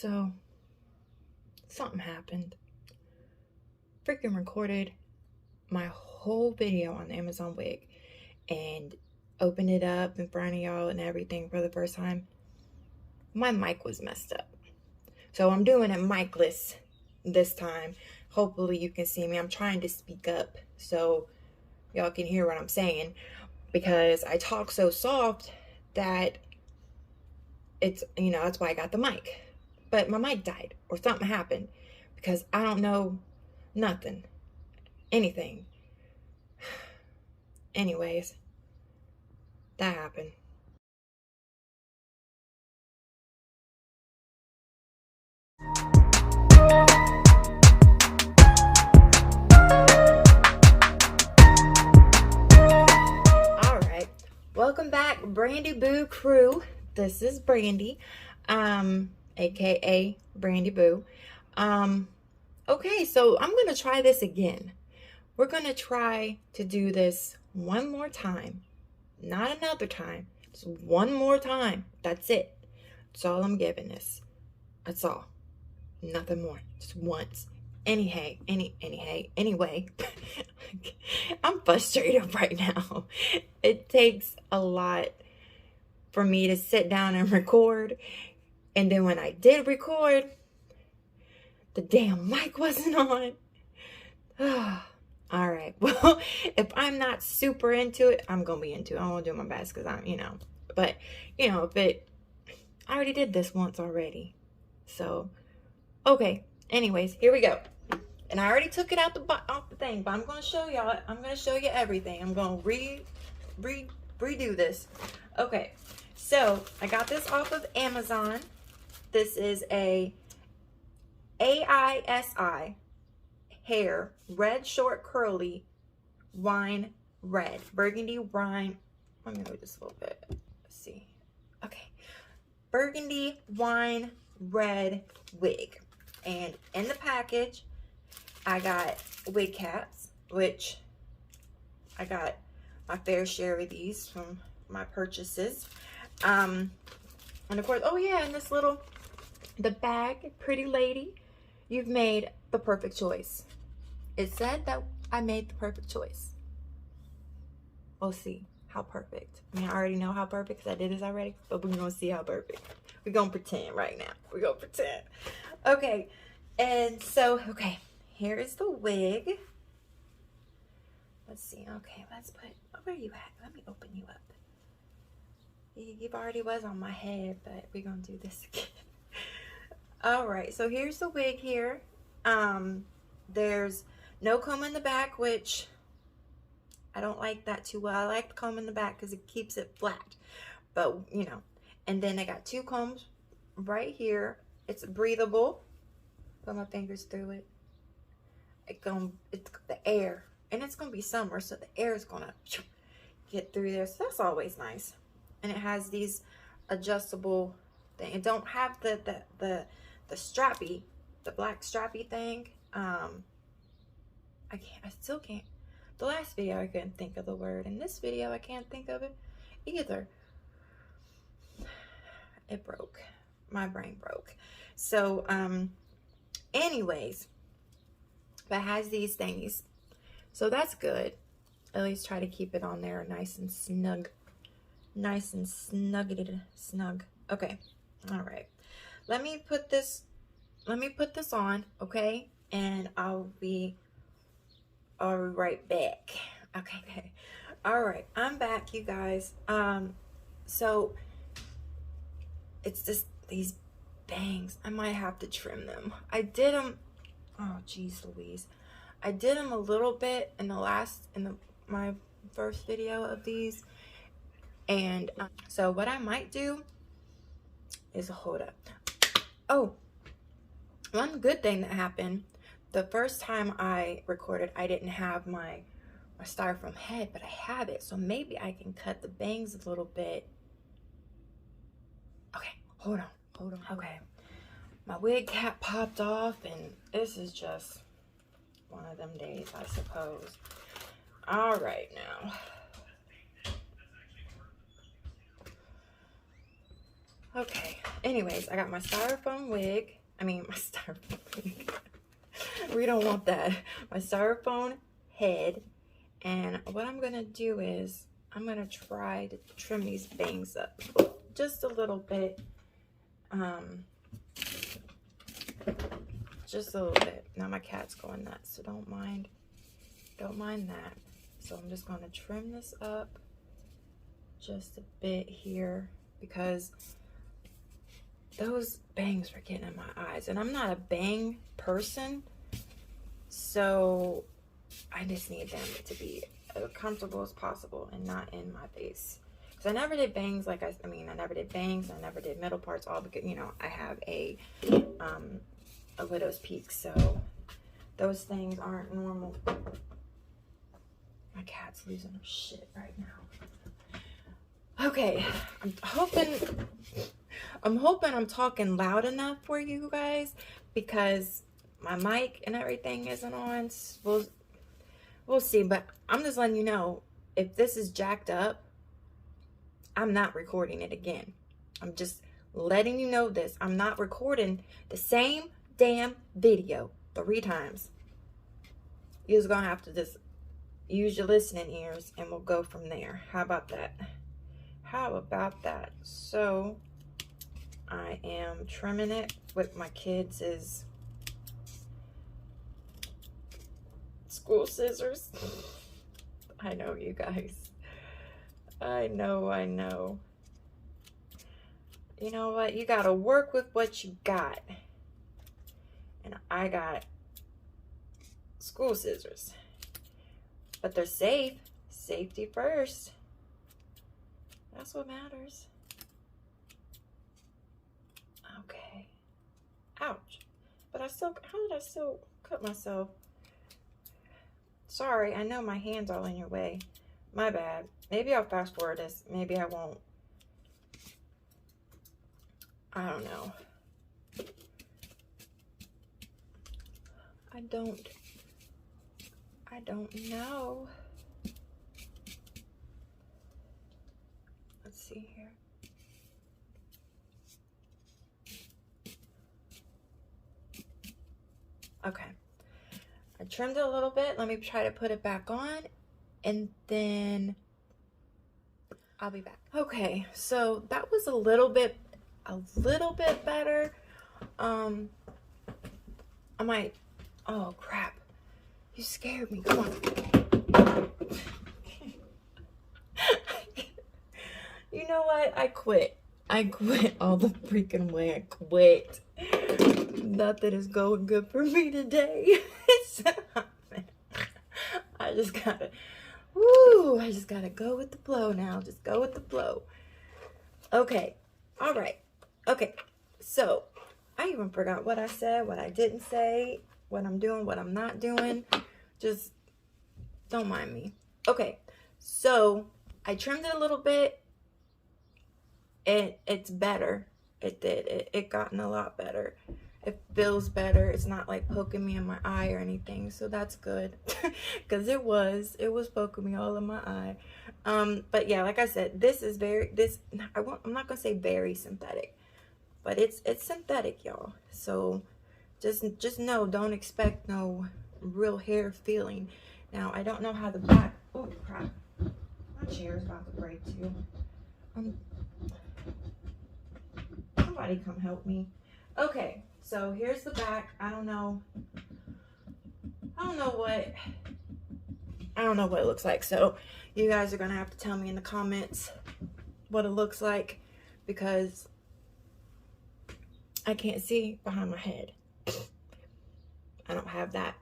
So, something happened. Freaking recorded my whole video on the Amazon wig and opened it up in front of y'all and everything for the first time. My mic was messed up. So I'm doing it micless this time. Hopefully you can see me. I'm trying to speak up so y'all can hear what I'm saying, because I talk so soft that it's, that's why I got the mic. But my mic died or something happened because I don't know nothing, anything. Anyways, that happened. Alright, welcome back, Brandy Boo crew. This is Brandy, aka Brandy Boo. Okay, so I'm gonna try this again. We're gonna try to do this one more time, not another time, just one more time. That's it. That's all I'm giving this. That's all. Nothing more. Just once. Anyway, I'm frustrated right now. It takes a lot for me to sit down and record. And then when I did record, the damn mic wasn't on. All right. Well, if I'm not super into it, I'm going to be into it. I'm going to do my best because I'm, but, I already did this once already. So, okay. Anyways, here we go. And I already took it out off the thing, but I'm going to show y'all. I'm going to show you everything. I'm going to redo this. Okay. So, I got this off of Amazon. This is a AISI hair, red short curly wine red, burgundy wine. Let me move this a little bit. Let's see. Okay. Burgundy wine red wig. And in the package, I got wig caps, which I got my fair share of these from my purchases. And of course, oh yeah, and this little, the bag, pretty lady, you've made the perfect choice. It said that I made the perfect choice. We'll see how perfect. I mean, I already know how perfect because I did this already, but we're going to see how perfect. We're going to pretend right now. We're going to pretend. Okay. And so, okay, here is the wig. Let's see. Okay, let's put, where are you at? Let me open you up. You've already was on my head, but we're going to do this again. All right, so here's the wig here. There's no comb in the back, which I don't like that too well. I like the comb in the back because it keeps it flat. But, and then I got two combs right here. It's breathable. Put my fingers through it. It's the air. And it's going to be summer, so the air is going to get through there. So that's always nice. And it has these adjustable thing. It don't have the strappy, the black strappy thing. I still can't. The last video I couldn't think of the word. In this video I can't think of it either. It broke. My brain broke. So anyways, but it has these thingies. So that's good. At least try to keep it on there nice and snug. Nice and snug. Okay. All right. Let me put this on, okay? And I'll be right back. Okay. All right. I'm back, you guys. So it's just these bangs. I might have to trim them. I did them. Oh, geez, Louise. I did them a little bit in my first video of these. And so what I might do is, hold up. Oh, one good thing that happened, the first time I recorded, I didn't have my styrofoam head, but I have it. So maybe I can cut the bangs a little bit. Okay, hold on. Okay, my wig cap popped off, and this is just one of them days, I suppose. All right, now. Okay, anyways, I got my styrofoam wig. I mean, my styrofoam wig. We don't want that. My styrofoam head. And what I'm going to do is I'm going to try to trim these bangs up just a little bit. Just a little bit. Now my cat's going nuts, so don't mind that. So I'm just going to trim this up just a bit here because those bangs were getting in my eyes, and I'm not a bang person, so I just need them to be as comfortable as possible and not in my face. Because I never did bangs like I never did bangs, I never did middle parts, all because, you know, I have a widow's peak, so those things aren't normal. My cat's losing her shit right now. Okay, I'm hoping I'm talking loud enough for you guys, because my mic and everything isn't on. We'll see, but I'm just letting you know, if this is jacked up, I'm not recording it again. I'm just letting you know this. I'm not recording the same damn video 3 times. You're just gonna have to just use your listening ears, and we'll go from there. How about that? How about that? So I am trimming it with my kids' school scissors. I know, you guys. I know. You know what? You gotta work with what you got. And I got school scissors. But they're safe. Safety first. That's what matters. Okay. Ouch. But how did I still cut myself? Sorry, I know my hand's all in your way. My bad. Maybe I'll fast forward this. Maybe I won't. I don't know. I don't know. Let's see here. Okay. I trimmed it a little bit. Let me try to put it back on, and then I'll be back. Okay, so that was a little bit better. I might, oh crap. You scared me. Come on. You know what? I quit all the freaking way. I quit. Nothing is going good for me today. I just gotta go with the flow now. Just go with the flow. Okay. All right. Okay. So I even forgot what I said, what I didn't say, what I'm doing, what I'm not doing. Just don't mind me. Okay. So I trimmed it a little bit. It's better. It did. It gotten a lot better. It feels better. It's not like poking me in my eye or anything, so that's good. Because it was poking me all in my eye. But yeah, like I said, this is I'm not gonna say very synthetic, but it's synthetic, y'all. So just know, don't expect no real hair feeling. Now I don't know how the back. Oh crap! My chair is about to break too. Somebody come help me. Okay. So here's the back. I don't know what it looks like. So you guys are gonna have to tell me in the comments what it looks like, because I can't see behind my head. I don't have that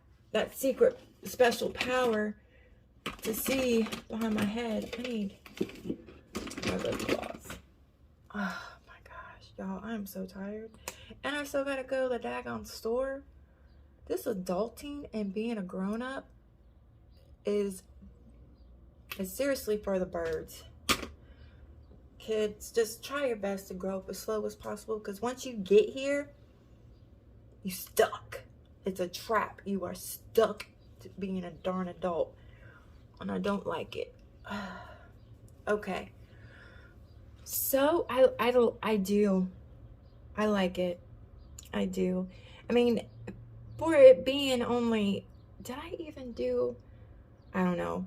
secret special power to see behind my head. I need my lip gloss. Oh my gosh, y'all, I'm so tired. And I still gotta go to the daggone store. This adulting and being a grown-up is seriously for the birds. Kids, just try your best to grow up as slow as possible, because once you get here, you're stuck. It's a trap. You are stuck to being a darn adult. And I don't like it. Okay. So I do I like it. I do. I mean, for it being only, did I even do, I don't know.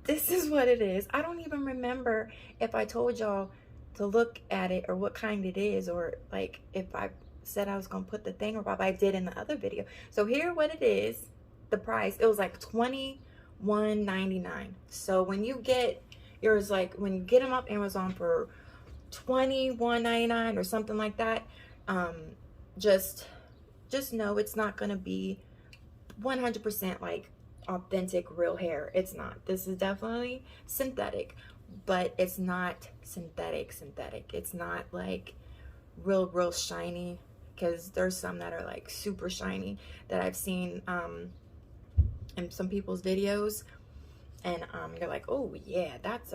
This is what it is. I don't even remember if I told y'all to look at it or what kind it is, or like if I said I was going to put the thing, or if I did in the other video. So here what it is, the price, it was like $21.99. So when you get yours, like when you get them off Amazon for $21.99 or something like that, just know it's not going to be 100% like authentic real hair. It's not. This is definitely synthetic, but it's not synthetic. It's not like real shiny, because there's some that are like super shiny that I've seen in some people's videos, and you're like, oh yeah, that's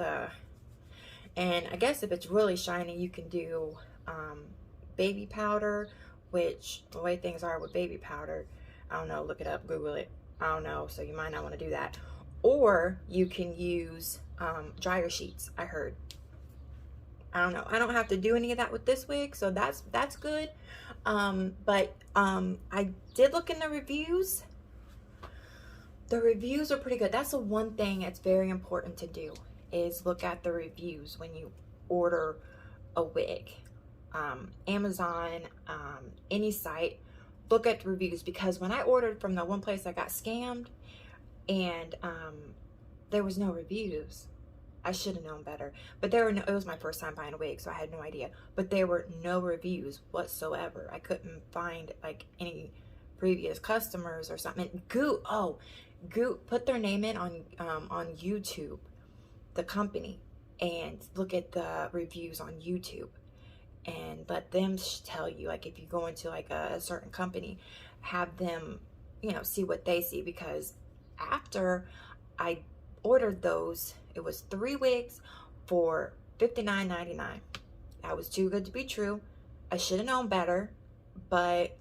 and I guess if it's really shiny, you can do baby powder, which the way things are with baby powder, I don't know, look it up, Google it, I don't know, so you might not want to do that. Or you can use dryer sheets, I heard. I don't know, I don't have to do any of that with this wig, so that's good. But I did look in the reviews. The reviews are pretty good. That's the one thing that's very important to do, is look at the reviews when you order a wig. Amazon, any site, look at the reviews, because when I ordered from the one place, I got scammed, and there was no reviews. I should have known better, but there were no, it was my first time buying a wig, so I had no idea, but there were no reviews whatsoever. I couldn't find like any previous customers or something. Goot put their name in on YouTube, the company, and look at the reviews on YouTube, and let them tell you, like if you go into like a certain company, have them, you know, see what they see. Because after I ordered those, it was 3 wigs for $59.99. That was too good to be true. I should have known better, but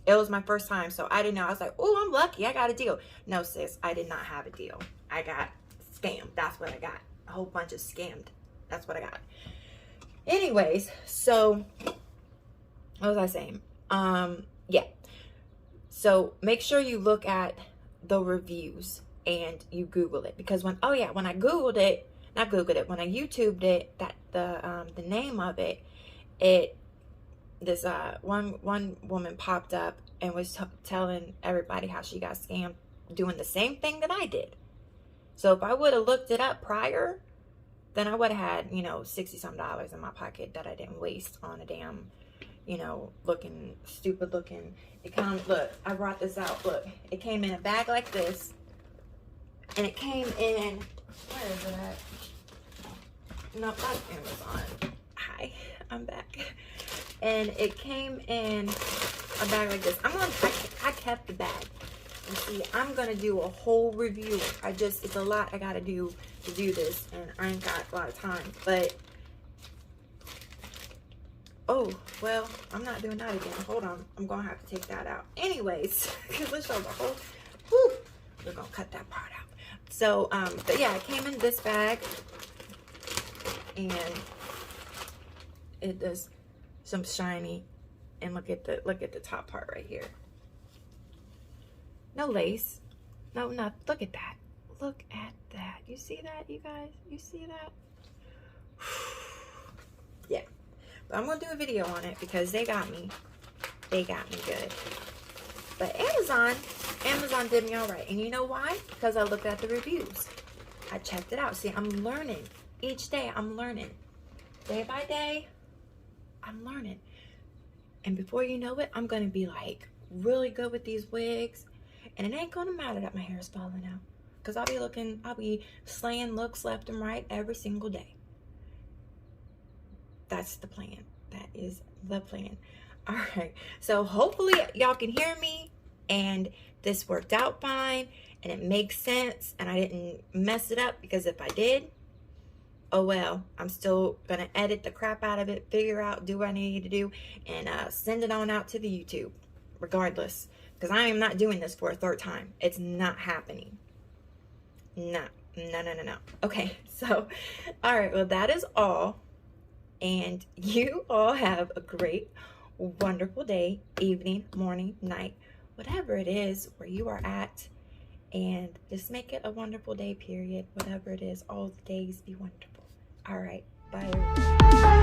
it was my first time, so I didn't know. I was like, oh, I'm lucky, I got a deal. No, sis, I did not have a deal. I got scammed. That's what I got. A whole bunch of scammed. That's what I got. Anyways, so what was I saying? Yeah. So make sure you look at the reviews and you Google it, because when I Googled it, not Googled it, when I YouTubed it, that the name of it, this one woman popped up and was telling everybody how she got scammed doing the same thing that I did. So if I would have looked it up prior, then I would have had, you know, $60-some in my pocket that I didn't waste on a damn, you know, stupid looking. It comes, look, I brought this out. Look, it came in a bag like this, and it came in, where is it at? No, not Amazon. Hi, I'm back. And it came in a bag like this. I kept the bag. You see, I'm gonna do a whole review. It's a lot I gotta do to do this, and I ain't got a lot of time. But oh well, I'm not doing that again. Hold on, I'm gonna have to take that out. Anyways, because let's show the whole. Whew, we're gonna cut that part out. So but yeah, it came in this bag, and it does some shiny, and look at the top part right here. No lace. No, look at that. Look at that. You see that, you guys? You see that? Yeah. But I'm going to do a video on it because they got me. They got me good. But Amazon did me all right. And you know why? Because I looked at the reviews. I checked it out. See, I'm learning. Each day, I'm learning. Day by day, I'm learning. And before you know it, I'm going to be like really good with these wigs. And it ain't gonna matter that my hair is falling out, because I'll be slaying looks left and right every single day. That's the plan. That is the plan. All right, so hopefully y'all can hear me, and this worked out fine, and it makes sense, and I didn't mess it up, because if I did, oh well, I'm still gonna edit the crap out of it, figure out, do what I need to do, and send it on out to the YouTube, regardless. Because I am not doing this for a 3rd time. It's not happening. No. Okay, so, all right, well, that is all. And you all have a great, wonderful day, evening, morning, night, whatever it is where you are at. And just make it a wonderful day, period. Whatever it is, all the days be wonderful. All right. Bye, everybody.